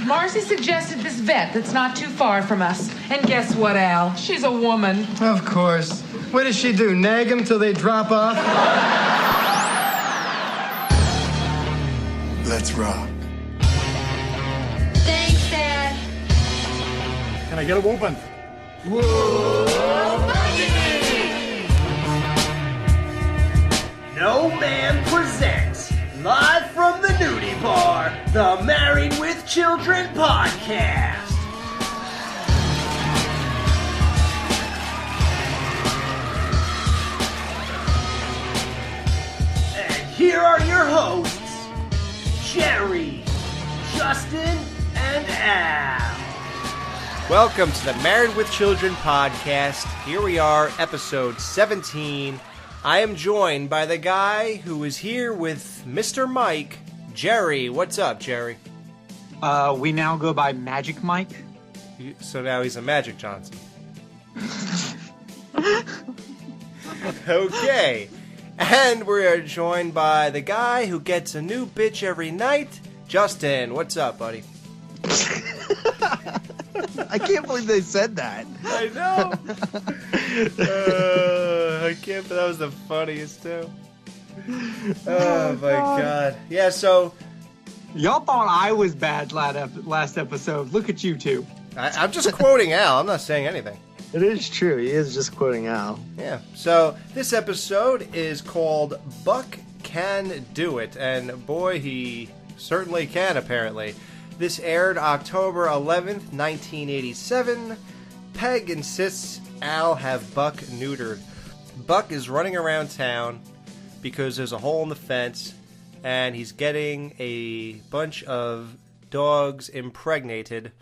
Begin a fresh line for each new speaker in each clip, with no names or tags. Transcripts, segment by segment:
Marcy suggested this vet that's not too far from us. And guess what, Al? She's a woman.
Of course. What does she do, nag them till they drop off?
Let's rock.
Thanks, Dad.
Can I get a whooping?
No Man presents, live from the nudie bar, the Married with Children podcast. And here are your hosts, Jerry, Justin, and Al.
Welcome to the Married with Children podcast. Here we are, episode 17. I am joined by the guy who is here with Mr. Mike, Jerry. What's up, Jerry?
We now go by Magic Mike.
So now he's a Magic Johnson. Okay. And we are joined by the guy who gets a new bitch every night, Justin. What's up, buddy?
I can't believe they said that.
I know. I can't, but that was the funniest too. Oh my god. Yeah, so
Y'all thought I was bad last episode. Look at you two.
I'm just quoting Al. I'm not saying anything.
It is true. He is just quoting Al.
Yeah. So this episode is called Buck Can Do It. And boy, he certainly can, apparently. This aired October 11th, 1987. Peg insists Al have Buck neutered. Buck is running around town because there's a hole in the fence, and he's getting a bunch of dogs impregnated,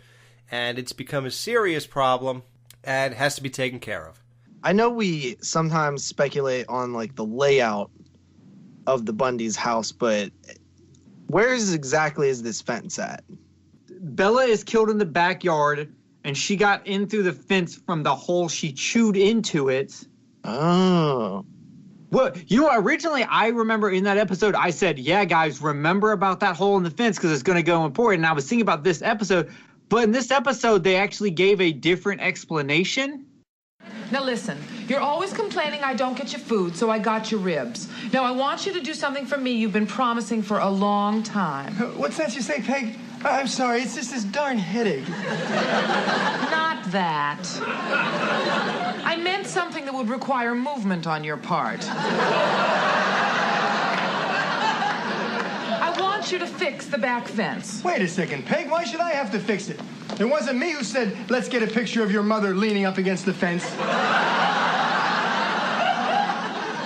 and it's become a serious problem and has to be taken care of.
I know we sometimes speculate on like the layout of the Bundy's house, but where exactly is this fence at?
Bella is killed in the backyard, and she got in through the fence from the hole she chewed into it.
Oh.
Well, you know, originally I remember in that episode I said, yeah, guys, remember about that hole in the fence because it's going to go important. And I was thinking about this episode, but in this episode they actually gave a different explanation.
Now listen, you're always complaining I don't get you food, so I got you ribs. Now I want you to do something for me you've been promising for a long time.
What's that you say, Peg? I'm sorry, it's just this darn headache.
Not that. I meant something that would require movement on your part. I want you to fix the back fence.
Wait a second, Peg. Why should I have to fix it? It wasn't me who said, let's get a picture of your mother leaning up against the fence.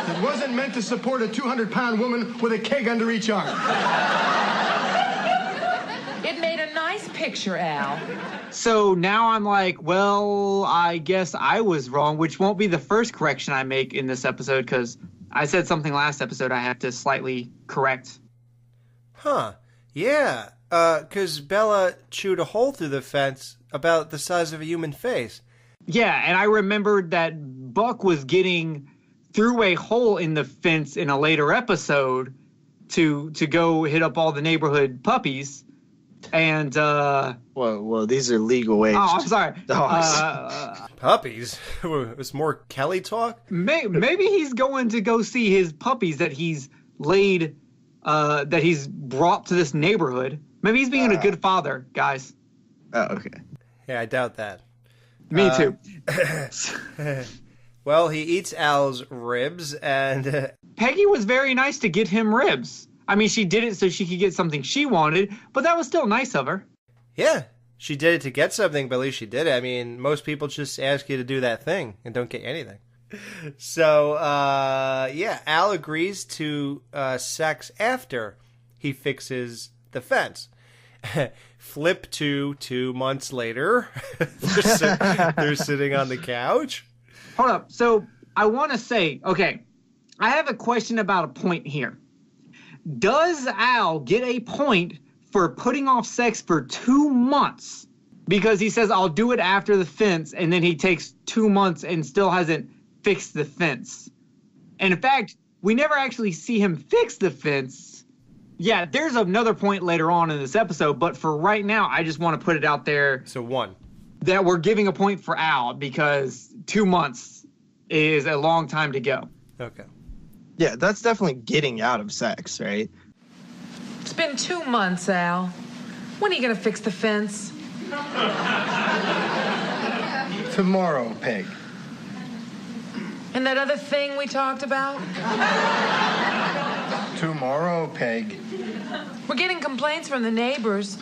It wasn't meant to support a 200-pound woman with a keg under each arm.
It made a nice picture, Al.
So now I'm like, well, I guess I was wrong, which won't be the first correction I make in this episode because I said something last episode I have to slightly correct.
Huh. Yeah. Because Bella chewed a hole through the fence about the size of a human face.
Yeah, and I remembered that Buck was getting through a hole in the fence in a later episode to go hit up all the neighborhood puppies. And,
Well, these are legal age.
Oh, I'm sorry.
Dogs.
Puppies? It was more Kelly talk?
Maybe he's going to go see his puppies that he's laid, that he's brought to this neighborhood. Maybe he's being a good father, guys.
Oh, okay.
Yeah, I doubt that.
Me too.
Well, he eats Al's ribs, and
Peggy was very nice to get him ribs. I mean, she did it so she could get something she wanted, but that was still nice of her.
yeah, she did it to get something, but at least she did it. I mean, most people just ask you to do that thing and don't get anything. So, yeah, Al agrees to sex after he fixes the fence. Flip to 2 months later. They're sitting on the couch.
Hold up. So I want to say, okay, I have a question about a point here. Does Al get a point for putting off sex for 2 months? Because he says, I'll do it after the fence, and then he takes 2 months and still hasn't fixed the fence. And in fact, we never actually see him fix the fence. Yeah, there's another point later on in this episode, but for right now, I just want to put it out there.
So 1.
That we're giving a point for Al because 2 months is a long time to go.
Okay.
Yeah, that's definitely getting out of sex, right?
It's been 2 months, Al. When are you going to fix the fence?
Tomorrow, Peg.
And that other thing we talked about?
Tomorrow, Peg.
We're getting complaints from the neighbors.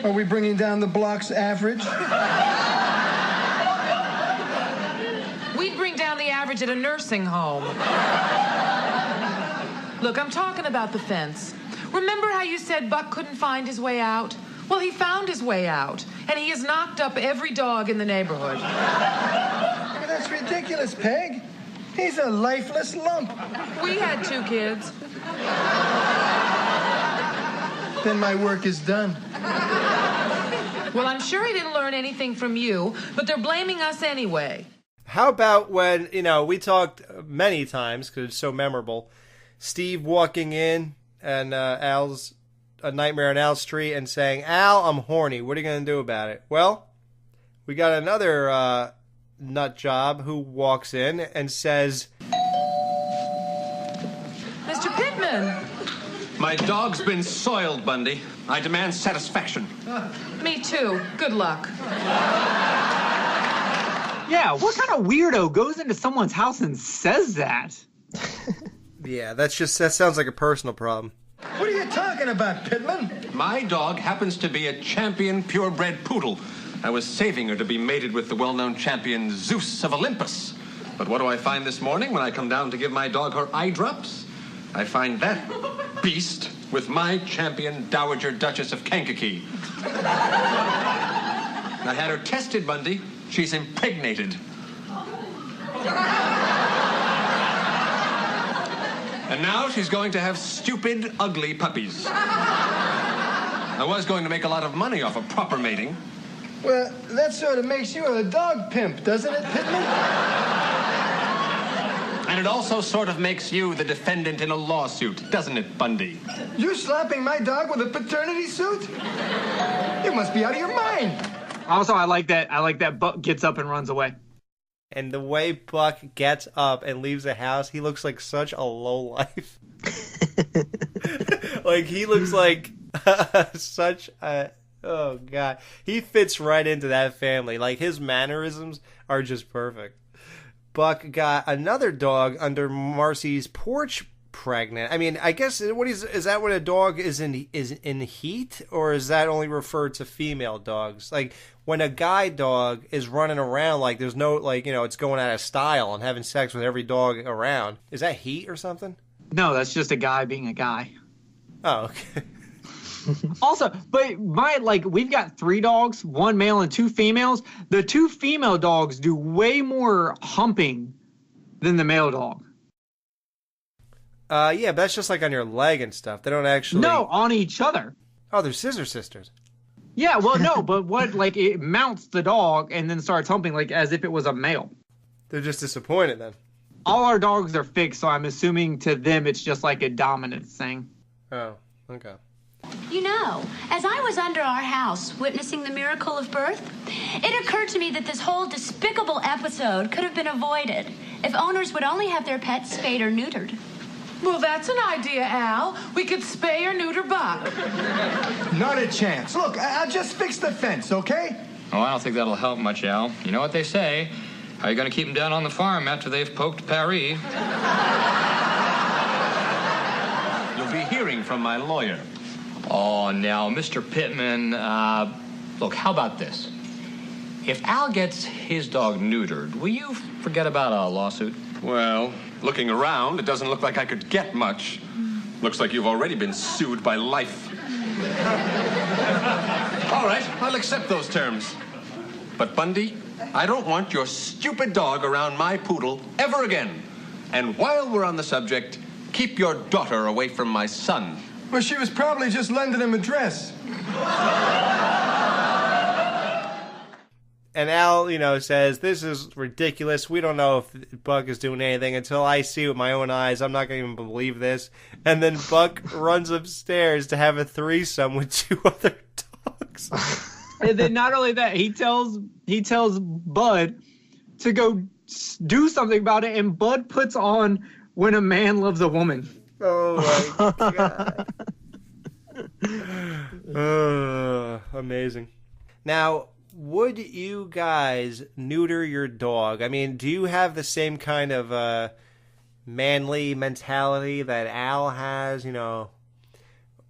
Are we bringing down the block's average?
We'd bring down the average at a nursing home. Look, I'm talking about the fence. Remember how you said Buck couldn't find his way out? Well, he found his way out, and he has knocked up every dog in the neighborhood.
But that's ridiculous, Peg. He's a lifeless lump.
We had 2 kids.
Then my work is done.
Well, I'm sure he didn't learn anything from you, but they're blaming us anyway.
How about when, we talked many times, because it's so memorable, Steve walking in and Al's A Nightmare on Elm Street and saying, Al, I'm horny. What are you going to do about it? Well, we got another nut job who walks in and says,
Mr. Pittman.
My dog's been soiled, Bundy. I demand satisfaction.
Me too. Good luck.
Yeah, what kind of weirdo goes into someone's house and says that?
Yeah, that sounds like a personal problem.
What are you talking about, Pittman?
My dog happens to be a champion purebred poodle. I was saving her to be mated with the well-known champion Zeus of Olympus. But what do I find this morning when I come down to give my dog her eye drops? I find that beast with my champion Dowager Duchess of Kankakee. I had her tested, Bundy. She's impregnated. And now she's going to have stupid, ugly puppies. I was going to make a lot of money off of proper mating.
Well, that sort of makes you a dog pimp, doesn't it, Pittman?
And it also sort of makes you the defendant in a lawsuit, doesn't it, Bundy?
You slapping my dog with a paternity suit? You must be out of your mind.
Also, I like that Buck gets up and runs away.
And the way Buck gets up and leaves the house, he looks like such a lowlife. Like, he looks like such a... Oh, God. He fits right into that family. Like, his mannerisms are just perfect. Buck got another dog under Marcy's porch pregnant. I mean, I guess, is that when a dog is in heat? Or is that only referred to female dogs? Like, when a guy dog is running around, like, there's no, like, it's going out of style and having sex with every dog around. Is that heat or something?
No, that's just a guy being a guy.
Oh, okay.
Also, but we've got 3 dogs, 1 male and 2 females. The 2 female dogs do way more humping than the male dog.
Yeah, but that's just like on your leg and stuff. They don't actually...
No, on each other.
Oh, they're scissor sisters.
Yeah, well, no, but it mounts the dog and then starts humping as if it was a male.
They're just disappointed then.
All our dogs are fixed, so I'm assuming to them it's just like a dominant thing.
Oh, okay.
As I was under our house witnessing the miracle of birth, it occurred to me that this whole despicable episode could have been avoided if owners would only have their pets spayed or neutered.
Well, that's an idea, Al. We could spay or neuter Buck.
Not a chance. Look, I'll just fix the fence, okay?
Oh, I don't think that'll help much, Al. You know what they say. How are you going to keep them down on the farm after they've poked Paris?
You'll be hearing from my lawyer.
Oh, now, Mr. Pittman, look, how about this? If Al gets his dog neutered, will you forget about a lawsuit?
Well, looking around, it doesn't look like I could get much. Looks like you've already been sued by life. All right, I'll accept those terms. But, Bundy, I don't want your stupid dog around my poodle ever again. And while we're on the subject, keep your daughter away from my son.
Well, she was probably just lending him a dress.
And Al, says, this is ridiculous. We don't know if Buck is doing anything until I see it with my own eyes. I'm not going to even believe this. And then Buck runs upstairs to have a threesome with 2 other dogs.
And then not only that, he tells Bud to go do something about it, and Bud puts on When a Man Loves a Woman.
Oh, my God. Amazing. Now, would you guys neuter your dog? I mean, do you have the same kind of manly mentality that Al has,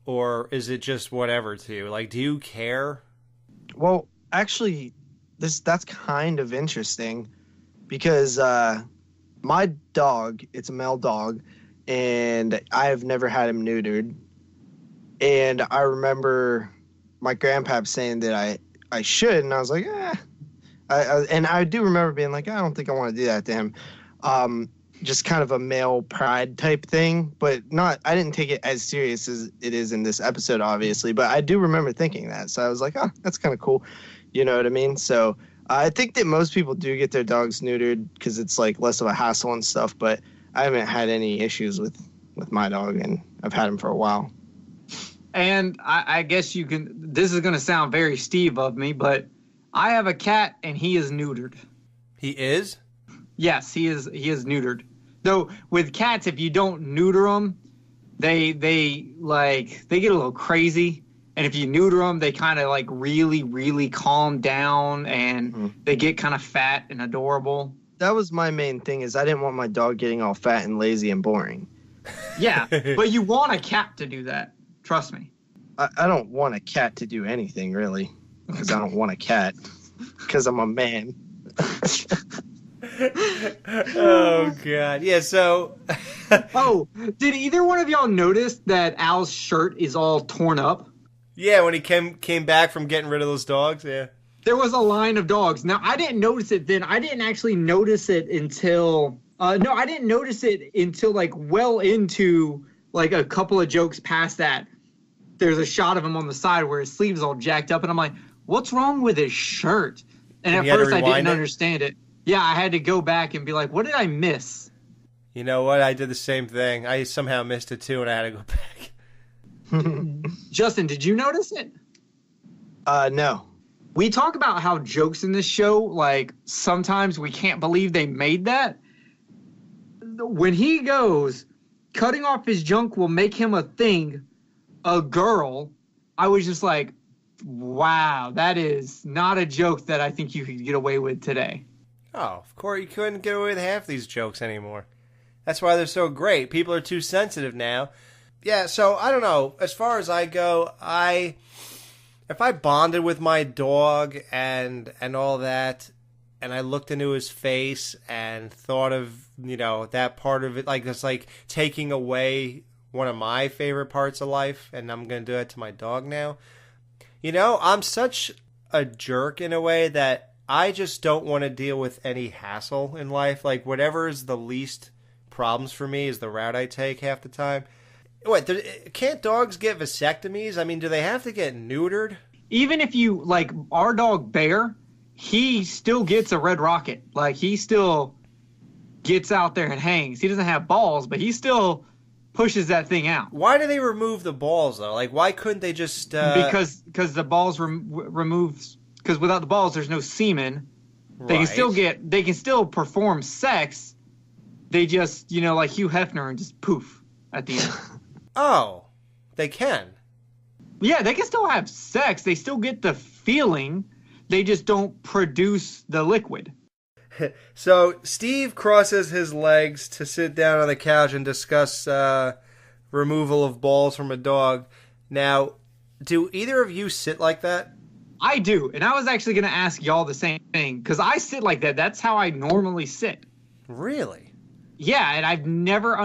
or is it just whatever to you? Like, do you care?
Well, actually, that's kind of interesting because my dog, it's a male dog, and I've never had him neutered. And I remember my grandpa saying that I should, and I was like, and I do remember being like, I don't think I want to do that to him. Just kind of a male pride type thing, but I didn't take it as serious as it is in this episode, obviously, but I do remember thinking that. So I was like, that's kind of cool. You know what I mean? So I think that most people do get their dogs neutered because it's like less of a hassle and stuff, but I haven't had any issues with my dog, and I've had him for a while.
And I guess this is going to sound very Steve of me, but I have a cat and he is neutered.
He is?
Yes, he is neutered. Though with cats, if you don't neuter them, they get a little crazy. And if you neuter them, they kind of like really, really calm down, and they get kind of fat and adorable.
That was my main thing, is I didn't want my dog getting all fat and lazy and boring.
Yeah, but you want a cat to do that. Trust me.
I don't want a cat to do anything, really, because I don't want a cat, because I'm a man.
Oh, God. Yeah, so...
Oh, did either one of y'all notice that Al's shirt is all torn up?
Yeah, when he came back from getting rid of those dogs, yeah.
There was a line of dogs. Now, I didn't notice it then. I didn't actually notice it until... I didn't notice it until, well into, a couple of jokes past that. There's a shot of him on the side where his sleeve's all jacked up, and I'm like, what's wrong with his shirt? And at first I didn't understand it. Yeah, I had to go back and be like, what did I miss?
You know what? I did the same thing. I somehow missed it too, and I had to go back.
Justin, did you notice it?
No.
We talk about how jokes in this show, sometimes we can't believe they made that. When he goes, cutting off his junk will make him a thing, a girl, I was just like, wow, that is not a joke that I think you could get away with today.
Oh, of course, you couldn't get away with half these jokes anymore. That's why they're so great. People are too sensitive now. Yeah, so I don't know. As far as I go, if I bonded with my dog and all that, and I looked into his face and thought of, that part of it, it's like taking away one of my favorite parts of life, and I'm going to do that to my dog now. I'm such a jerk in a way that I just don't want to deal with any hassle in life. Whatever is the least problems for me is the route I take half the time. Wait, can't dogs get vasectomies? I mean, do they have to get neutered?
Even if you, our dog Bear, he still gets a red rocket. He still gets out there and hangs. He doesn't have balls, but he still pushes that thing out.
Why do they remove the balls, though? Why couldn't they just...
Because the balls removes... Because without the balls, there's no semen. They can still perform sex. They just, like Hugh Hefner, and just poof at the end.
Oh, they can.
Yeah, they can still have sex. They still get the feeling. They just don't produce the liquid.
So Steve crosses his legs to sit down on the couch and discuss removal of balls from a dog. Now, do either of you sit like that?
I do, and I was actually going to ask y'all the same thing, because I sit like that. That's how I normally sit.
Really?
Yeah, and I've never,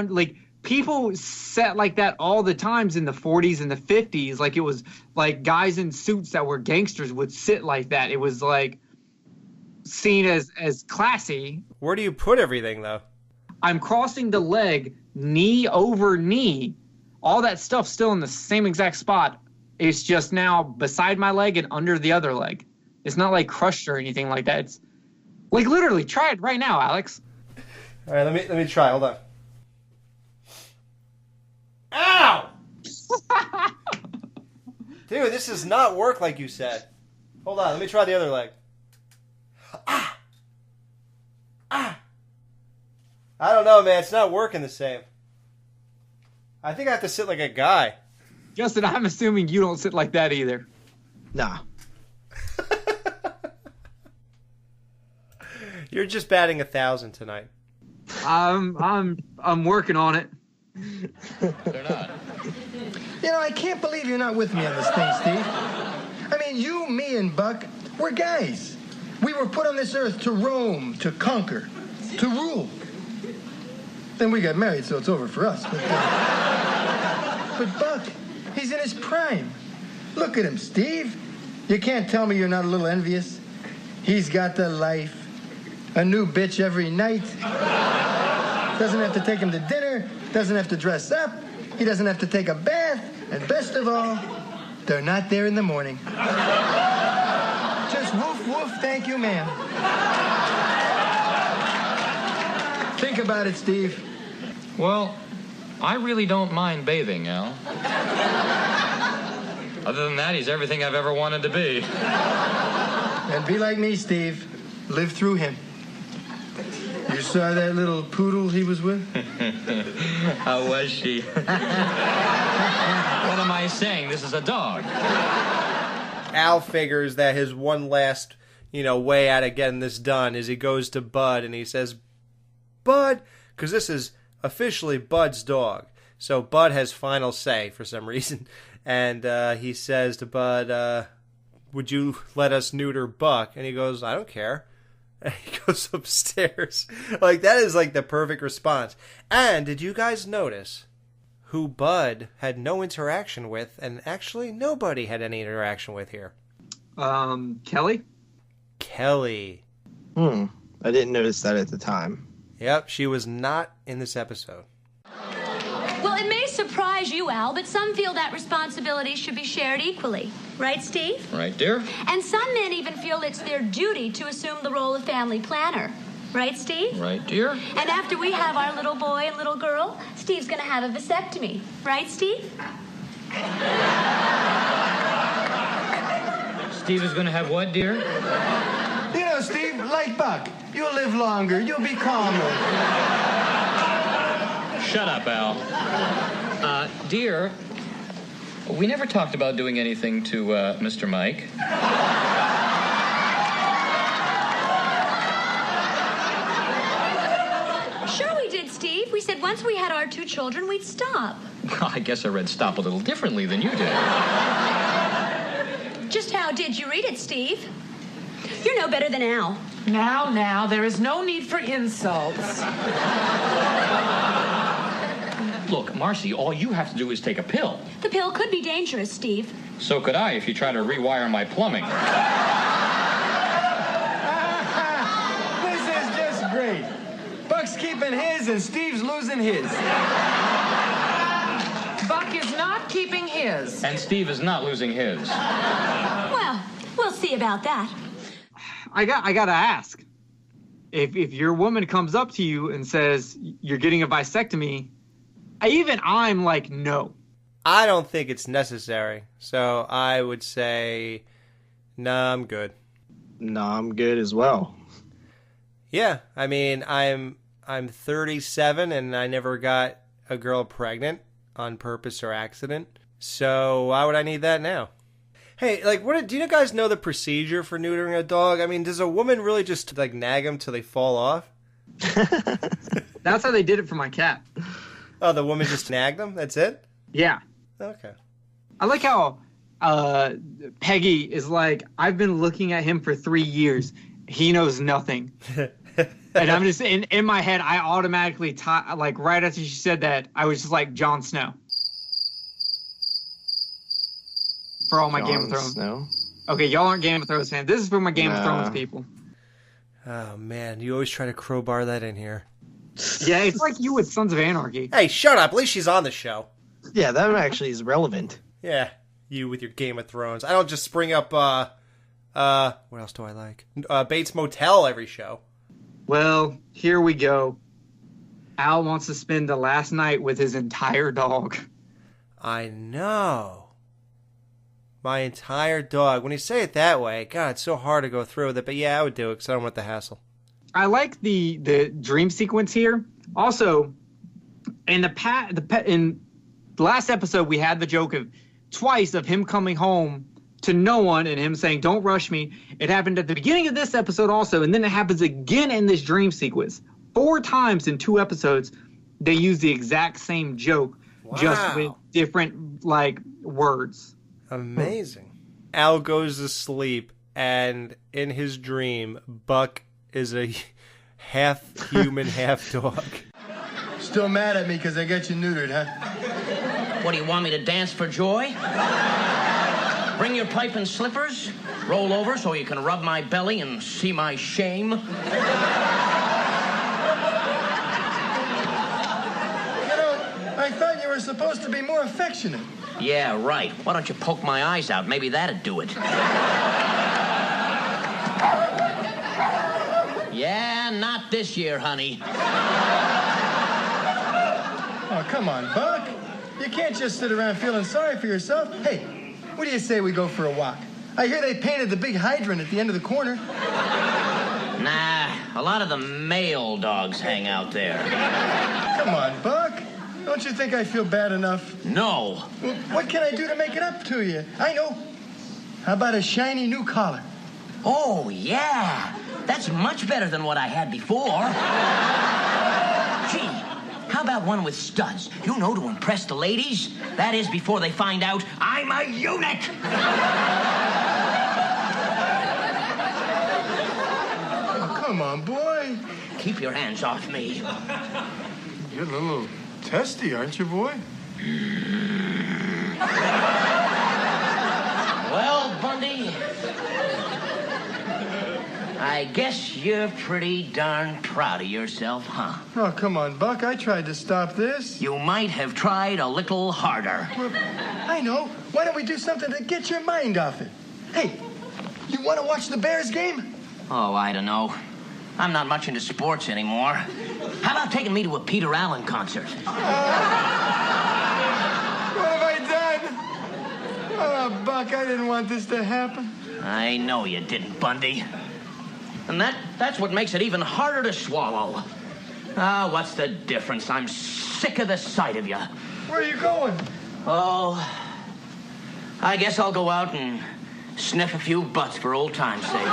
people sat like that all the times in the 40s and the 50s. It was, guys in suits that were gangsters would sit like that. It was, seen as classy.
Where do you put everything, though?
I'm crossing the leg, knee over knee. All that stuff's still in the same exact spot. It's just now beside my leg and under the other leg. It's not like crushed or anything like that. It's like literally. Try it right now, Alex.
All right, let me try. Hold on. Ow! Dude, this does not work like you said. Hold on, let me try the other leg. Ah! Ah! I don't know, man. It's not working the same. I think I have to sit like a guy.
Justin, I'm assuming you don't sit like that either.
Nah.
You're just batting 1,000 tonight.
I'm working on it.
They're not.
You know, I can't believe you're not with me on this thing, Steve. I mean, you, me, and Buck, we're guys. We were put on this earth to roam, to conquer, to rule. Then we got married, so it's over for us. But Buck, he's in his prime. Look at him, Steve. You can't tell me you're not a little envious. He's got the life. A new bitch every night. Doesn't have to take him to dinner. Doesn't have to dress up. He doesn't have to take a bath. And best of all, they're not there in the morning. Just woof, woof, thank you, ma'am. Think about it, Steve.
Well, I really don't mind bathing, Al. Other than that, he's everything I've ever wanted to be.
And be like me, Steve. Live through him. You saw that little poodle he was with?
How was she? What am I saying? This is a dog.
Al figures that his one last, way out of getting this done is he goes to Bud and he says, Bud, because this is officially Bud's dog. So Bud has final say for some reason. And he says to Bud, would you let us neuter Buck? And he goes, I don't care. And he goes upstairs. Like, that is like the perfect response. And did you guys notice who Bud had no interaction with, and actually nobody had any interaction with here?
Kelly?
Kelly.
I didn't notice that at the time.
Yep, she was not in this episode.
Well, it may surprise you, Al, but some feel that responsibility should be shared equally. Right, Steve?
Right, dear?
And some men even feel it's their duty to assume the role of family planner. Right, Steve?
Right, dear?
And after we have our little boy and little girl, Steve's going to have a vasectomy. Right, Steve?
Steve is going to have what, dear?
You know, Steve, like Buck, you'll live longer, you'll be calmer.
Shut up, Al. Dear, we never talked about doing anything to Mr. Mike.
Sure we did, Steve. We said once we had our 2 children, we'd stop.
Well, I guess I read stop a little differently than you did.
Just how did you read it, Steve? You're no better than Al.
Now, there is no need for insults.
Look, Marcy, all you have to do is take a pill.
The pill could be dangerous, Steve.
So could I if you try to rewire my plumbing.
This is just great. Buck's keeping his and Steve's losing his.
Buck is not keeping his.
And Steve is not losing his.
Well, we'll see about that.
I gotta ask. If your woman comes up to you and says you're getting a vasectomy, I'm like, no.
I don't think it's necessary. So I would say, nah, I'm good.
Nah, I'm good as well.
Yeah, I mean, I'm 37 and I never got a girl pregnant on purpose or accident. So why would I need that now? Hey, like, do you guys know the procedure for neutering a dog? I mean, does a woman really just, like, nag them till they fall off?
That's how they did it for my cat.
Oh, the woman just nagged them? That's it?
Yeah.
Okay.
I like how Peggy is like, I've been looking at him for 3 years. He knows nothing. And I'm just, in my head, I automatically, like, right after she said that, I was just like, Jon Snow. For all my Game of Thrones.
Snow?
Okay, y'all aren't Game of Thrones fans. This is for my Game of Thrones people.
Oh, man, you always try to crowbar that in here.
Yeah, it's like you with Sons of Anarchy.
Hey, shut up. At least she's on the show.
Yeah, that actually is relevant.
Yeah, you with your Game of Thrones. I don't just spring up What else do I like? Bates Motel every show.
Well, here we go. Al wants to spend the last night with his entire dog.
I know. My entire dog. When you say it that way, God, it's so hard to go through with it. But yeah, I would do it because I don't want the hassle.
I like the dream sequence here. Also, in in the last episode, we had the joke of twice of him coming home to no one and him saying, "Don't rush me." It happened at the beginning of this episode also, and then it happens again in this dream sequence. 4 times in 2 episodes, they use the exact same joke, just with different words.
Amazing. Al goes to sleep, and in his dream, Buck is a half human, half dog.
Still mad at me because I got you neutered, huh?
What, do you want me to dance for joy? Bring your pipe and slippers, roll over so you can rub my belly and see my shame.
You know, I thought you were supposed to be more affectionate.
Yeah, right. Why don't you poke my eyes out? Maybe that'd do it. Yeah, not this year, honey.
Oh, come on, Buck. You can't just sit around feeling sorry for yourself. Hey, what do you say we go for a walk? I hear they painted the big hydrant at the end of the corner.
Nah, a lot of the male dogs hang out there.
Come on, Buck. Don't you think I feel bad enough?
No.
Well, what can I do to make it up to you? I know. How about a shiny new collar?
Oh, yeah. That's much better than what I had before. Gee, how about one with studs? You know, to impress the ladies. That is, before they find out I'm a eunuch.
Oh, come on, boy.
Keep your hands off me.
You're a little testy, aren't you, boy?
Well, Bundy, I guess you're pretty darn proud of yourself, huh?
Oh, come on, Buck. I tried to stop this.
You might have tried a little harder.
Well, I know. Why don't we do something to get your mind off it? Hey, you want to watch the Bears game?
Oh, I don't know. I'm not much into sports anymore. How about taking me to a Peter Allen concert?
What have I done? Oh, Buck, I didn't want this to happen.
I know you didn't, Bundy. And that's what makes it even harder to swallow. Ah, what's the difference? I'm sick of the sight of you.
Where are you going?
Oh, I guess I'll go out and sniff a few butts for old time's sake.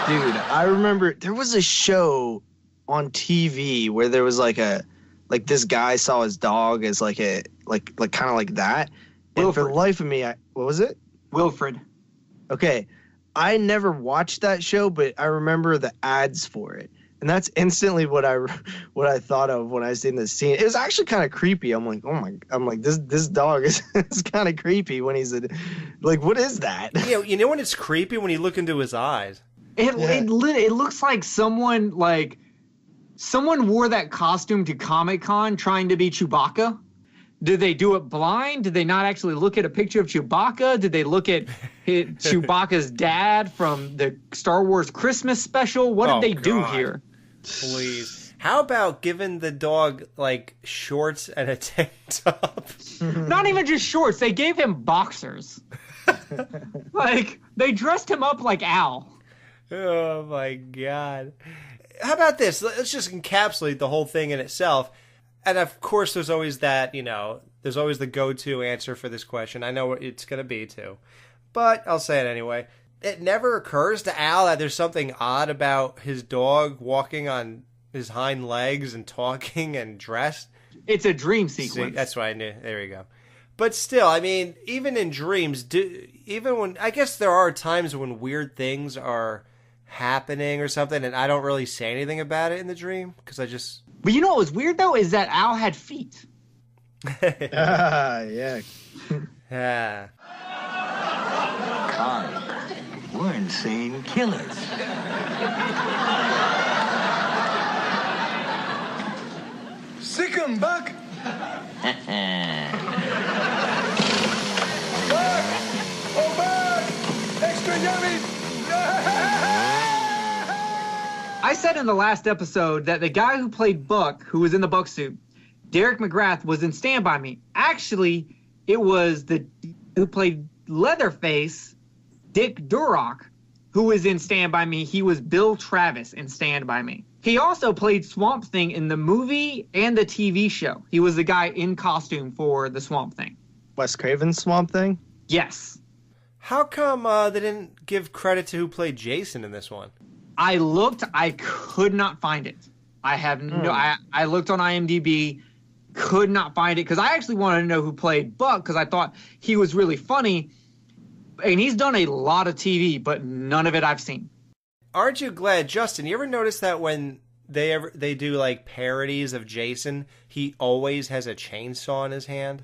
Dude, I remember there was a show on TV where there was this guy saw his dog as kind of like that. And for the life of me, what was it?
Wilfred.
Okay. I never watched that show, but I remember the ads for it. And that's instantly what I thought of when I seen this scene. It was actually kind of creepy. I'm like, this dog is kind of creepy when he's what is that?
Yeah, you know when it's creepy when you look into his eyes.
It looks like someone wore that costume to Comic-Con trying to be Chewbacca. Did they do it blind? Did they not actually look at a picture of Chewbacca? Did they look at Chewbacca's dad from the Star Wars Christmas special? What did they do here?
Please. How about giving the dog, shorts and a tank top?
Not even just shorts. They gave him boxers. They dressed him up like Al.
Oh, my God. How about this? Let's just encapsulate the whole thing in itself. And, of course, there's always that, there's always the go-to answer for this question. I know what it's going to be, too. But I'll say it anyway. It never occurs to Al that there's something odd about his dog walking on his hind legs and talking and dressed.
It's a dream sequence.
See, that's what I knew. There we go. But still, even in dreams, I guess there are times when weird things are happening or something, and I don't really say anything about it in the dream because I just...
But you know what was weird, though, is that Al had feet.
Yeah.
Yeah.
God, we're insane killers.
Sick 'em, Buck. Buck! Oh, Buck! Extra yummy!
I said in the last episode that the guy who played Buck, who was in the Buck suit, Derek McGrath, was in Stand By Me. Actually, it was the who played Leatherface, Dick Durock, who was in Stand By Me. He was Bill Travis in Stand By Me. He also played Swamp Thing in the movie and the TV show. He was the guy in costume for the Swamp Thing.
Wes Craven's Swamp Thing?
Yes.
How come they didn't give credit to who played Jason in this one?
I looked. I could not find it. I have no. I looked on IMDb, could not find it because I actually wanted to know who played Buck because I thought he was really funny, and he's done a lot of TV, but none of it I've seen.
Aren't you glad, Justin? You ever notice that when they do like parodies of Jason, he always has a chainsaw in his hand?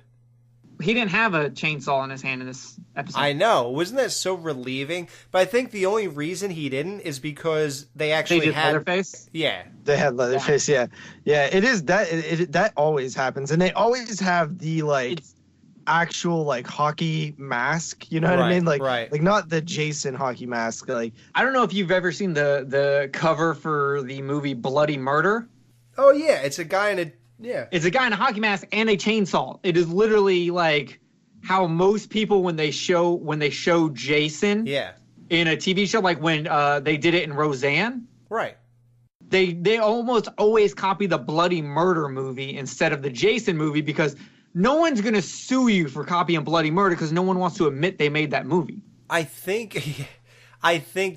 He didn't have a chainsaw in his hand in this episode.
I know. Wasn't that so relieving? But I think the only reason he didn't is because they actually had
Leatherface.
Yeah,
they had Leatherface. Yeah. It is that. That always happens, and they always have the actual hockey mask. You know what I mean? Like not the Jason hockey mask. Like
I don't know if you've ever seen the cover for the movie Bloody Murder.
Oh yeah, it's a guy in a. Yeah.
It's a guy in a hockey mask and a chainsaw. It is literally like how most people when they show Jason in a TV show, like when they did it in Roseanne.
Right.
They almost always copy the Bloody Murder movie instead of the Jason movie because no one's going to sue you for copying Bloody Murder because no one wants to admit they made that movie.
I think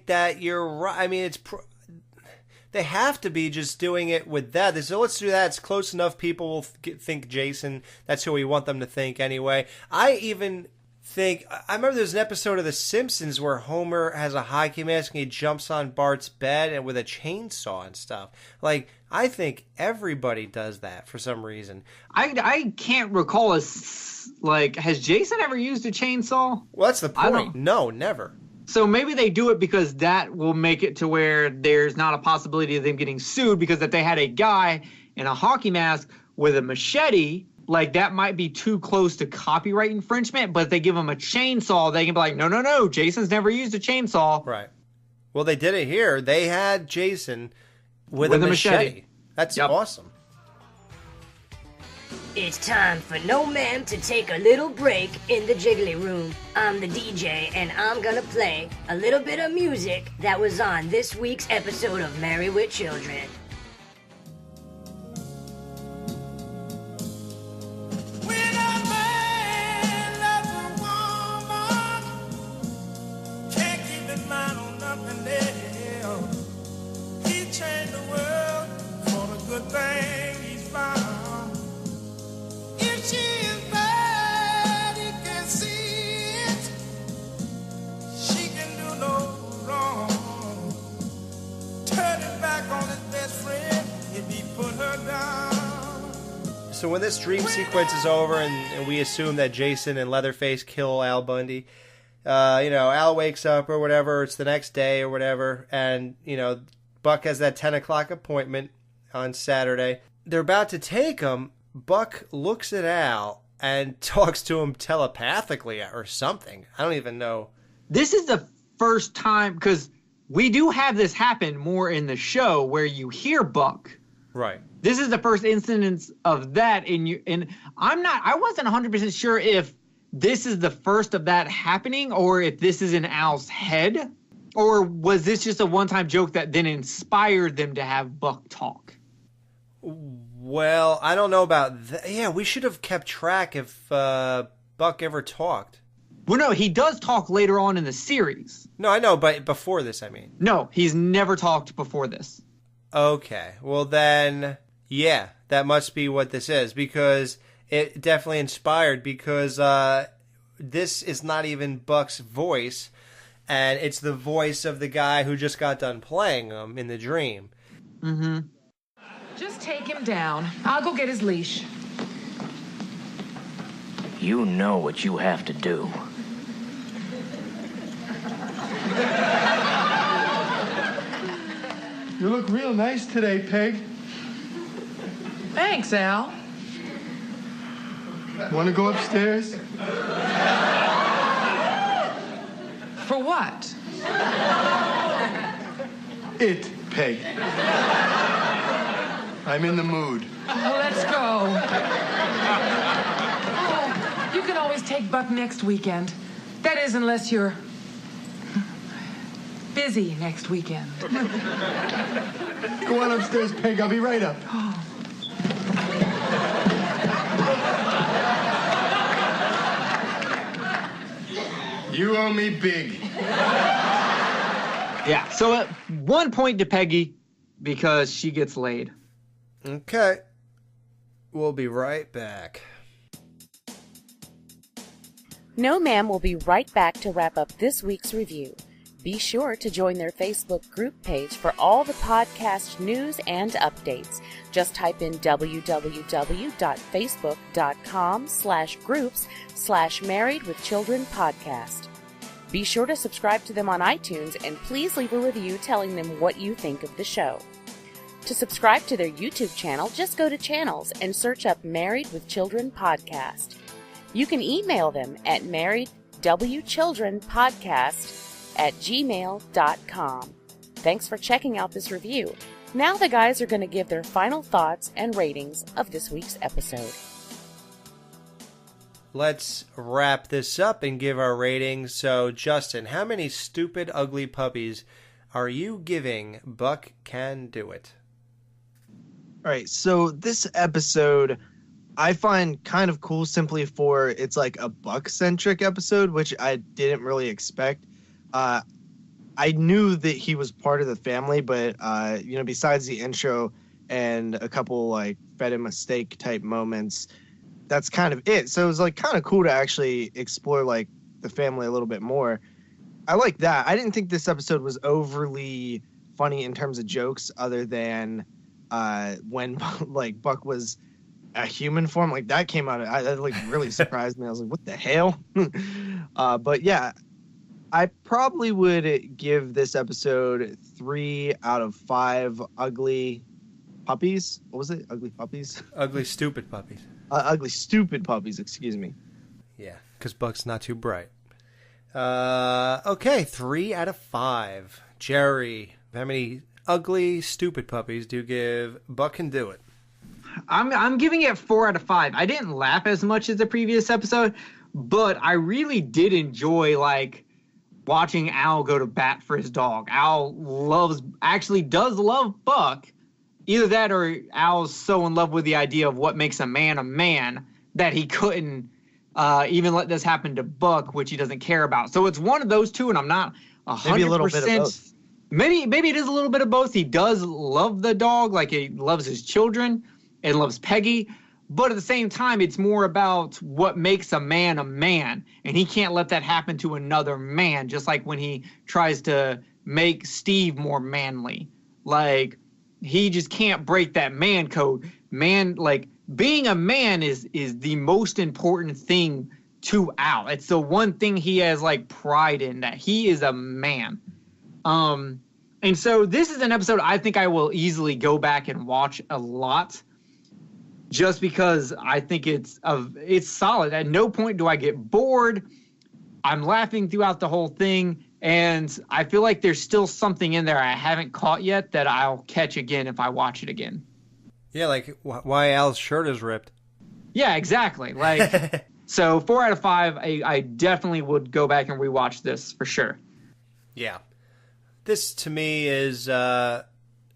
that you're right. I mean, they have to be just doing it with that. So let's do that. It's close enough. People will think Jason. That's who we want them to think anyway. I remember there's an episode of The Simpsons where Homer has a hockey mask and he jumps on Bart's bed and with a chainsaw and stuff. Like, I think everybody does that for some reason.
I can't recall has Jason ever used a chainsaw?
Well, that's the point. No, never.
So maybe they do it because that will make it to where there's not a possibility of them getting sued because if they had a guy in a hockey mask with a machete, that might be too close to copyright infringement. But if they give him a chainsaw, they can be like, no, Jason's never used a chainsaw.
Right. Well, they did it here. They had Jason with a machete. That's awesome.
It's time for No Ma'am to take a little break in the Jiggly Room. I'm the DJ, and I'm gonna play a little bit of music that was on this week's episode of Married with Children.
So when this dream sequence is over and we assume that Jason and Leatherface kill Al Bundy, Al wakes up or whatever, it's the next day or whatever, and, Buck has that 10 o'clock appointment on Saturday. They're about to take him. Buck looks at Al and talks to him telepathically or something. I don't even know.
This is the first time, because we do have this happen more in the show where you hear Buck.
Right.
This is the first instance of that and I wasn't 100% sure if this is the first of that happening or if this is in Al's head or was this just a one-time joke that then inspired them to have Buck talk?
Well, I don't know about that. Yeah, we should have kept track if Buck ever talked.
Well, no, he does talk later on in the series.
No, I know, but before this, I mean.
No, he's never talked before this.
Okay, well then, yeah, that must be what this is, because it definitely inspired, because this is not even Buck's voice, and it's the voice of the guy who just got done playing him in the dream.
Mm-hmm.
Just take him down. I'll go get his leash.
You know what you have to do.
You look real nice today, Peg.
Thanks, Al.
Want to go upstairs?
For what?
It Peg. I'm in the mood.
Oh, let's go. Oh, you can always take Buck next weekend. That is, unless you're busy next weekend.
Go on upstairs, Peg. I'll be right up. You owe me big.
Yeah, so 1 point to Peggy because she gets laid.
Okay. We'll be right back.
No Ma'am will be right back to wrap up this week's review. Be sure to join their Facebook group page for all the podcast news and updates. Just type in www.facebook.com/groups/marriedwithchildrenpodcast. Be sure to subscribe to them on iTunes and please leave a review telling them what you think of the show. To subscribe to their YouTube channel, just go to channels and search up Married with Children Podcast. You can email them at marriedwchildrenpodcast@gmail.com. Thanks for checking out this review. Now the guys are going to give their final thoughts and ratings of this week's episode.
Let's wrap this up and give our ratings. So, Justin, how many stupid, ugly puppies are you giving Buck Can Do It?
All right, so this episode I find kind of cool simply for it's like a Buck-centric episode, which I didn't really expect. I knew that he was part of the family, but, besides the intro and a couple, like, fed him a steak type moments, that's kind of it. So it was, like, kind of cool to actually explore, like, the family a little bit more. I like that. I didn't think this episode was overly funny in terms of jokes other than when, like, Buck was a human form. Like, that came out, that, like, really surprised me. I was like, what the hell? But, yeah. I probably would give this episode 3 out of 5 ugly puppies. What was it? Ugly puppies?
Ugly, stupid puppies.
Ugly, stupid puppies, excuse me.
Yeah, because Buck's not too bright. Okay, 3 out of 5. Jerry, how many ugly, stupid puppies do you give Buck Can Do It?
I'm giving it 4 out of 5. I didn't laugh as much as the previous episode, but I really did enjoy, like, watching Al go to bat for his dog. Al does love Buck. Either that or Al's so in love with the idea of what makes a man that he couldn't even let this happen to Buck, which he doesn't care about. So it's one of those two, and I'm not 100%.
Maybe a little bit of both.
Maybe it is a little bit of both. He does love the dog, like he loves his children and loves Peggy. But at the same time, it's more about what makes a man, and he can't let that happen to another man, just like when he tries to make Steve more manly. Like, he just can't break that man code. Man, like, being a man is the most important thing to Al. It's the one thing he has, like, pride in, that he is a man. And so this is an episode I think I will easily go back and watch a lot, just because I think it's solid. At no point do I get bored. I'm laughing throughout the whole thing, and I feel like there's still something in there I haven't caught yet that I'll catch again if I watch it again.
Yeah, like why Al's shirt is ripped.
Yeah, exactly. Like, so 4 out of 5, I definitely would go back and rewatch this for sure.
Yeah. This, to me, is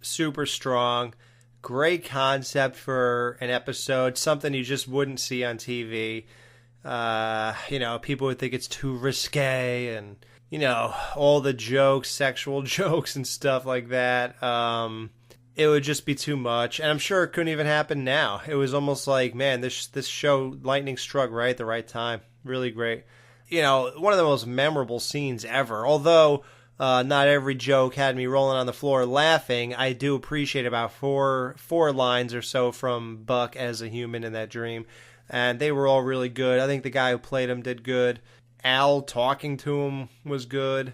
super strong. Great concept for an episode, something you just wouldn't see on TV. People would think it's too risque and, all the jokes, sexual jokes and stuff like that. It would just be too much. And I'm sure it couldn't even happen now. It was almost like, man, this show, lightning struck right at the right time. Really great. One of the most memorable scenes ever. Although not every joke had me rolling on the floor laughing, I do appreciate about four lines or so from Buck as a human in that dream. And they were all really good. I think the guy who played him did good. Al talking to him was good.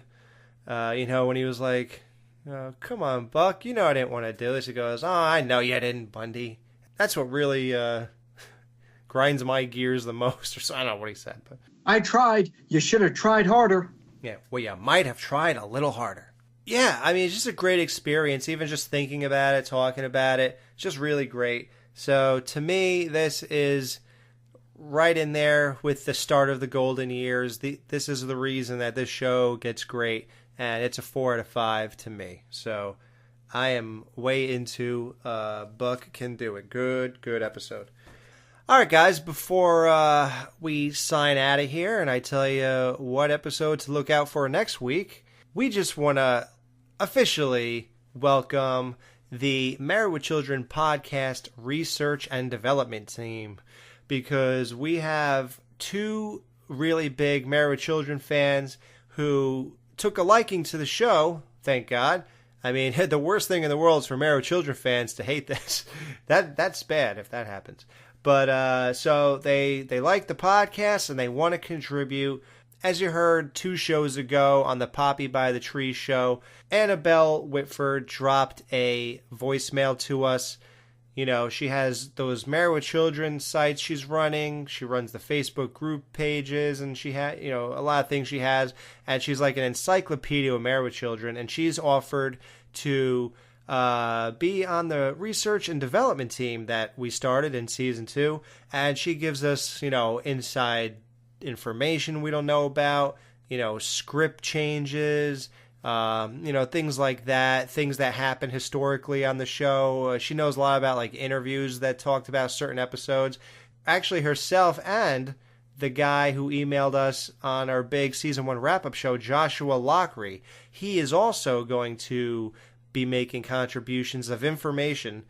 When he was like, come on, Buck, I didn't want to do this. He goes, oh, I know you didn't, Bundy. That's what really grinds my gears the most. Or so, I don't know what he said. But
I tried. You should have tried harder.
Yeah, well, you might have tried a little harder. Yeah, I mean, it's just a great experience. Even just thinking about it, talking about it, it's just really great. So to me, this is right in there with the start of the golden years. This is the reason that this show gets great, and it's a 4 out of 5 to me. So I am way into Buck Can Do It. Good episode. All right, guys, before we sign out of here and I tell you what episode to look out for next week, we just want to officially welcome the Married with Children podcast research and development team, because we have 2 really big Married with Children fans who took a liking to the show, thank God. I mean, the worst thing in the world is for Married with Children fans to hate this. That's bad if that happens. But so they like the podcast and they want to contribute. As you heard 2 shows ago on the Poppy by the Tree show, Annabelle Whitford dropped a voicemail to us. You know, she has those Married with Children sites she's running. She runs the Facebook group pages, and she had, you know, a lot of things she has. And she's like an encyclopedia of Married with Children. And she's offered to be on the research and development team that we started in season 2. And she gives us, you know, inside information we don't know about, you know, script changes, you know, things like that, things that happen historically on the show. She knows a lot about like interviews that talked about certain episodes. Actually, herself and the guy who emailed us on our big season 1 wrap-up show, Joshua Lockery, he is also going to be making contributions of information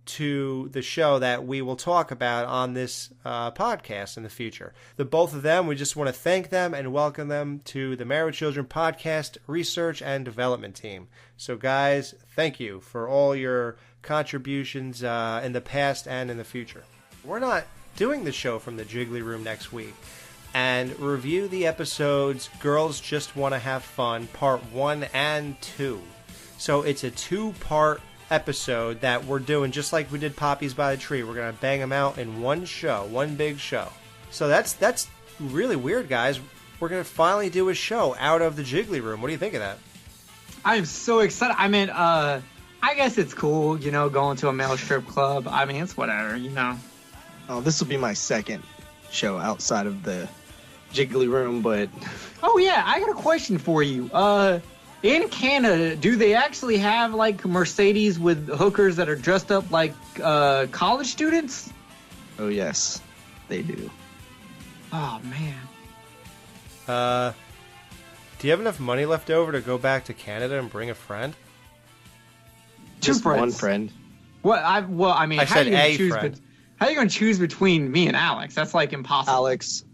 to the show that we will talk about on this podcast in the future. The both of them, we just want to thank them and welcome them to the Married with Children podcast research and development team. So guys, thank you for all your contributions in the past and in the future. We're not doing the show from the Jiggly Room next week, and review the episodes Girls Just Want to Have Fun part 1 and 2. So it's a 2-part episode that we're doing just like we did Poppies by the Tree. We're going to bang them out in one show, one big show. So that's really weird, guys. We're going to finally do a show out of the Jiggly Room. What do you think of that?
I'm so excited. I mean, I guess it's cool, you know, going to a male strip club. I mean, it's whatever, you know.
Oh, this will be my second show outside of the Jiggly Room, but...
Oh, yeah, I got a question for you. In Canada, do they actually have, like, Mercedes with hookers that are dressed up like college students?
Oh, yes, they do.
Oh, man.
Do you have enough money left over to go back to Canada and bring a friend?
Just one friend.
I mean,
I said a friend.
How are you going to choose between me and Alex? That's, like, impossible.
Alex,